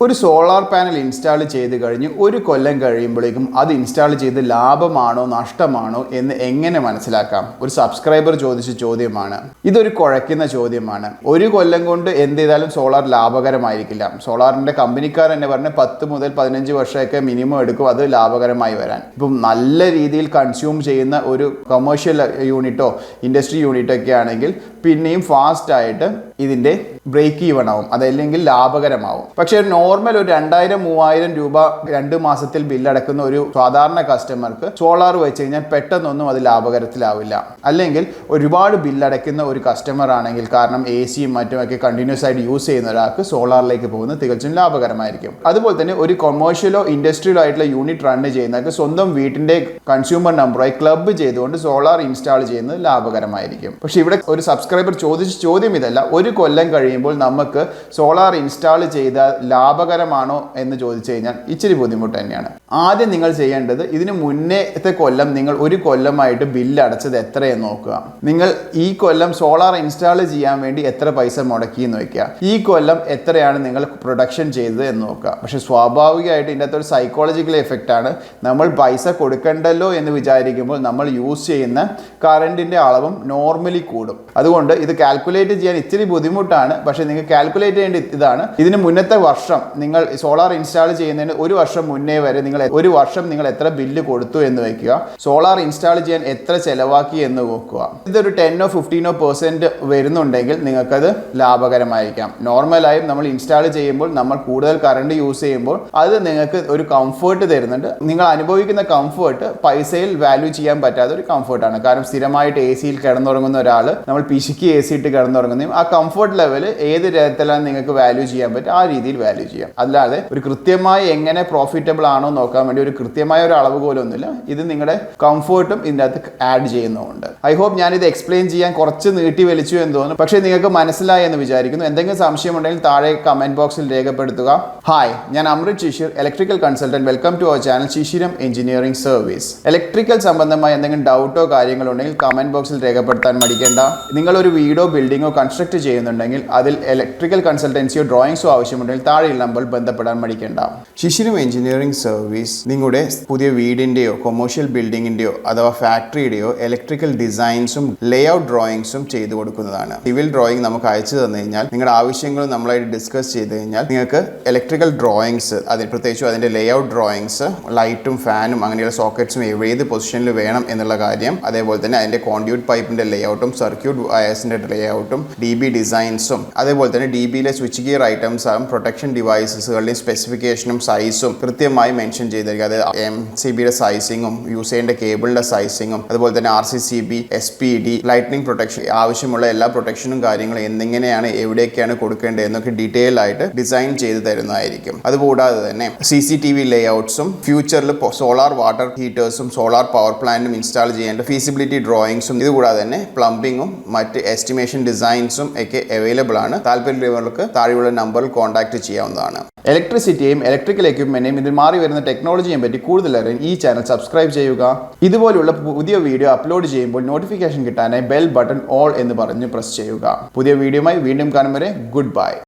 ഒരു solar panel install ചെയ്ത് കഴിഞ്ഞ് ഒരു കൊല്ലം കഴിയുമ്പോഴേക്കും അത് ഇൻസ്റ്റാൾ ചെയ്ത് ലാഭമാണോ നഷ്ടമാണോ എന്ന് എങ്ങനെ മനസ്സിലാക്കാം? ഒരു സബ്സ്ക്രൈബർ ചോദിച്ച ചോദ്യമാണ്. ഇതൊരു കുഴയ്ക്കുന്ന ചോദ്യമാണ്. ഒരു കൊല്ലം കൊണ്ട് എന്ത് ചെയ്താലും സോളാർ ലാഭകരമായിരിക്കില്ല. സോളാറിൻ്റെ കമ്പനിക്കാർ തന്നെ പറഞ്ഞ് 10 മുതൽ 15 വർഷമൊക്കെ മിനിമം എടുക്കും അത് ലാഭകരമായി വരാൻ. ഇപ്പം നല്ല രീതിയിൽ കൺസ്യൂം ചെയ്യുന്ന ഒരു കൊമേഴ്ഷ്യൽ യൂണിറ്റോ ഇൻഡസ്ട്രി യൂണിറ്റോ ഒക്കെ ആണെങ്കിൽ പിന്നെയും ഫാസ്റ്റായിട്ട് ഇതിൻ്റെ ബ്രേക്ക് ഈവൺ ആവും, അതല്ലെങ്കിൽ ലാഭകരമാവും. പക്ഷേ നോർമൽ ഒരു 2000-3000 രൂപ 2 മാസത്തിൽ ബില്ലടക്കുന്ന ഒരു സാധാരണ കസ്റ്റമർക്ക് സോളാർ വെച്ച് കഴിഞ്ഞാൽ പെട്ടെന്നൊന്നും അത് ലാഭകരത്തിലാവില്ല. അല്ലെങ്കിൽ ഒരുപാട് ബില്ലടയ്ക്കുന്ന ഒരു കസ്റ്റമർ ആണെങ്കിൽ, കാരണം എ സിയും മറ്റുമൊക്കെ കണ്ടിന്യൂസ് ആയിട്ട് യൂസ് ചെയ്യുന്ന ഒരാൾക്ക് സോളാറിലേക്ക് പോകുന്നത് തികച്ചും ലാഭകരമായിരിക്കും. അതുപോലെ തന്നെ ഒരു കൊമേഴ്ഷ്യലോ ഇൻഡസ്ട്രിയലോ ആയിട്ടുള്ള യൂണിറ്റ് റൺ ചെയ്യുന്നവർക്ക് സ്വന്തം വീട്ടിൻ്റെ കൺസ്യൂമർ നമ്പറായി ക്ലബ്ബ് ചെയ്തുകൊണ്ട് സോളാർ ഇൻസ്റ്റാൾ ചെയ്യുന്നത് ലാഭകരമായിരിക്കും. പക്ഷേ ഇവിടെ ഒരു സബ്സ്ക്രൈബർ ചോദിച്ച ചോദ്യം ഇതല്ല. ഒരു കൊല്ലം കഴിയുമ്പോൾ നമുക്ക് സോളാർ ഇൻസ്റ്റാൾ ചെയ്താൽ ലാഭകരമാണോ എന്ന് ചോദിച്ചു കഴിഞ്ഞാൽ ഇച്ചിരി ബുദ്ധിമുട്ട് തന്നെയാണ്. ആദ്യം നിങ്ങൾ ചെയ്യേണ്ടത്, ഇതിന് മുന്നേത്തെ കൊല്ലം നിങ്ങൾ ഒരു കൊല്ലമായിട്ട് ബില്ല് അടച്ചത് എത്രയെന്ന് നോക്കുക. നിങ്ങൾ ഈ കൊല്ലം സോളാർ ഇൻസ്റ്റാൾ ചെയ്യാൻ വേണ്ടി എത്ര പൈസ മുടക്കി എന്ന് വയ്ക്കുക. ഈ കൊല്ലം എത്രയാണ് നിങ്ങൾ പ്രൊഡക്ഷൻ ചെയ്തത് എന്ന് നോക്കുക. പക്ഷെ സ്വാഭാവികമായിട്ട് ഇതിൻ്റെ അകത്തൊരു സൈക്കോളജിക്കൽ എഫക്റ്റ് ആണ്. നമ്മൾ പൈസ കൊടുക്കണ്ടല്ലോ എന്ന് വിചാരിക്കുമ്പോൾ നമ്മൾ യൂസ് ചെയ്യുന്ന കറണ്ടിൻ്റെ അളവും നോർമലി കൂടും. അതുകൊണ്ട് ഇത് കാൽക്കുലേറ്റ് ചെയ്യാൻ ഇച്ചിരി ബുദ്ധിമുട്ടാണ്. പക്ഷേ നിങ്ങൾക്ക് കാൽക്കുലേറ്റ് ചെയ്യേണ്ട ഇതാണ്, ഇതിന് മുന്നത്തെ വർഷം നിങ്ങൾ സോളാർ ഇൻസ്റ്റാൾ ചെയ്യുന്നതിന് ഒരു വർഷം മുന്നേ വരെ ഒരു വർഷം നിങ്ങൾ എത്ര ബില്ല് കൊടുത്തു എന്ന് വയ്ക്കുക. സോളാർ ഇൻസ്റ്റാൾ ചെയ്യാൻ എത്ര ചെലവാക്കി എന്ന് നോക്കുക. ഇതൊരു 10-15% വരുന്നുണ്ടെങ്കിൽ നിങ്ങൾക്കത് ലാഭകരമായിരിക്കാം. നോർമലായും നമ്മൾ ഇൻസ്റ്റാൾ ചെയ്യുമ്പോൾ നമ്മൾ കൂടുതൽ കറണ്ട് യൂസ് ചെയ്യുമ്പോൾ അത് നിങ്ങൾക്ക് ഒരു കംഫേർട്ട് തരുന്നുണ്ട്. നിങ്ങൾ അനുഭവിക്കുന്ന കംഫേർട്ട് പൈസയിൽ വാല്യൂ ചെയ്യാൻ പറ്റാത്ത ഒരു കംഫേർട്ടാണ്. കാരണം സ്ഥിരമായിട്ട് എ സിയിൽ കിടന്നുറങ്ങുന്ന ഒരാൾ നമ്മൾ പിശുക്കി എ സി ഇട്ട് കിടന്നുറങ്ങുന്നതും ആ കംഫേർട്ട് ലെവൽ ഏത് തരത്തിലാണ് നിങ്ങൾക്ക് വാല്യൂ ചെയ്യാൻ പറ്റും ആ രീതിയിൽ വാല്യൂ ചെയ്യാം. അല്ലാതെ ഒരു കൃത്യമായി എങ്ങനെ പ്രോഫിറ്റബിൾ ആണോ നോക്കാൻ വേണ്ടി ഒരു കൃത്യമായ ഒരു അളവ് പോലൊന്നുമില്ല. ഇത് നിങ്ങളുടെ കംഫേർട്ടും ഇതിൻ്റെ അകത്ത് ആഡ് ചെയ്യുന്നുണ്ട്. ഐ ഹോപ്പ് ഞാനിത് എക്സ്പ്ലെയിൻ ചെയ്യാൻ കുറച്ച് നീട്ടി വലിച്ചു എന്ന് തോന്നുന്നു. പക്ഷേ നിങ്ങൾക്ക് മനസ്സിലായി എന്ന് വിചാരിക്കുന്നു. എന്തെങ്കിലും സംശയം ഉണ്ടെങ്കിൽ താഴെ കമന്റ് ബോക്സിൽ രേഖപ്പെടുത്തുക. ഹായ്, ഞാൻ Amrit Shishir, electrical consultant. Welcome to our channel Shishiram engineering service. Electrical സംബന്ധമായ എന്തെങ്കിലും ഡൗട്ടോ കാര്യങ്ങളോ ഉണ്ടെങ്കിൽ കമന്റ് ബോക്സിൽ രേഖപ്പെടുത്താൻ മടിക്കേണ്ട. നിങ്ങളൊരു വീടോ ബിൽഡിങ്ങോ കൺസ്ട്രക്ട് ചെയ്യുന്നുണ്ടെങ്കിൽ അതിൽ ഇലക്ട്രിക്കൽ കൺസൾട്ടൻസിയോ ഡ്രോയിങ്സോ ആവശ്യമുണ്ടെങ്കിൽ താഴെയുള്ള നമ്പർ ബന്ധപ്പെടാൻ മടിക്കേണ്ട. ശിശിരം എഞ്ചിനീയറിംഗ് സർവീസ് നിങ്ങളുടെ പുതിയ വീടിൻ്റെയോ കൊമേഴ്ഷ്യൽ ബിൽഡിങ്ങിൻ്റെയോ അഥവാ ഫാക്ടറിയുടെയോ ഇലക്ട്രിക്കൽ ഡിസൈൻസും ലേഔട്ട് ഡ്രോയിങ്സും ചെയ്തു കൊടുക്കുന്നതാണ്. സിവിൽ ഡ്രോയിങ് നമുക്ക് അയച്ചു തന്നു കഴിഞ്ഞാൽ നിങ്ങളുടെ ആവശ്യങ്ങൾ നമ്മളായിട്ട് ഡിസ്കസ് ചെയ്ത് കഴിഞ്ഞാൽ നിങ്ങൾക്ക് ഇലക്ട്രിക്കൽ ഡ്രോയിങ്സ്, അതിൽ പ്രത്യേകിച്ചും അതിൻ്റെ ലേഔട്ട് ഡ്രോയിങ്സ്, ലൈറ്റും ഫാനും അങ്ങനെയുള്ള സോക്കറ്റ്സും ഏത് പൊസിഷനിൽ വേണം എന്നുള്ള കാര്യം, അതേപോലെ തന്നെ അതിൻ്റെ കോൺഡ്യൂട്ട് പൈപ്പിൻ്റെ ലേഔട്ടും സർക്യൂട്ട് വയർസിൻ്റെ ലേഔട്ടും DB ഡിസൈൻസും, അതേപോലെ തന്നെ DBയിലെ സ്വിച്ച് ഗിയർ ഐറ്റംസ് ആകും പ്രൊട്ടക്ഷൻ ഡിവൈസസുകളുടെയും സ്പെസിഫിക്കേഷനും സൈസും കൃത്യമായി മെൻഷൻ ചെയ്തിരിക്കുക. അതായത് MCBയുടെ സൈസിങ്ങും യൂസ് ചെയ്യേണ്ട കേബിളിൻ്റെ സൈസിങ്ങും, അതുപോലെ തന്നെ RCCB, SPD, ലൈറ്റ്നിങ് പ്രൊട്ടക്ഷൻ, ആവശ്യമുള്ള എല്ലാ പ്രൊട്ടക്ഷനും കാര്യങ്ങളും എന്തെങ്ങനെയാണ് എവിടെയൊക്കെയാണ് കൊടുക്കേണ്ടത് എന്നൊക്കെ ഡീറ്റെയിൽ ആയിട്ട് ഡിസൈൻ ചെയ്ത് തരുന്നതായിരിക്കും. അതുകൂടാതെ തന്നെ CCTV ലേഔട്ട്സും ഫ്യൂച്ചറിൽ സോളാർ വാട്ടർ ഹീറ്റേഴ്സും സോളാർ പവർ പ്ലാന്റും ഇൻസ്റ്റാൾ ചെയ്യേണ്ട ഫീസിബിലിറ്റി ഡ്രോയിങ്സും, ഇതുകൂടാതെ തന്നെ പ്ലംബിങ്ങും മറ്റ് എസ്റ്റിമേഷൻ ഡിസൈൻസും ഒക്കെ അവൈലബിൾ ആണ്. താല്പര്യമുള്ളവർക്ക് താഴെയുള്ള നമ്പറിൽ കോൺടാക്ട് ചെയ്യാവുന്നതാണ്. ഇലക്ട്രിസിറ്റിയും ഇലക്ട്രിക്കൽ എക്യുപ്മെന്റും ഇതിൽ മാറി വരുന്ന ടെക്നോളജിയെ പറ്റി കൂടുതൽ അറിയാൻ ഈ ചാനൽ സബ്സ്ക്രൈബ് ചെയ്യുക. ഇതുപോലുള്ള പുതിയ വീഡിയോ അപ്ലോഡ് ചെയ്യുമ്പോൾ നോട്ടിഫിക്കേഷൻ കിട്ടാനായി ബെൽ ബട്ടൺ ഓൾ എന്ന് പറഞ്ഞ് പ്രസ് ചെയ്യുക. പുതിയ വീഡിയോയുമായി വീണ്ടും കാണും വരെ ഗുഡ് ബൈ.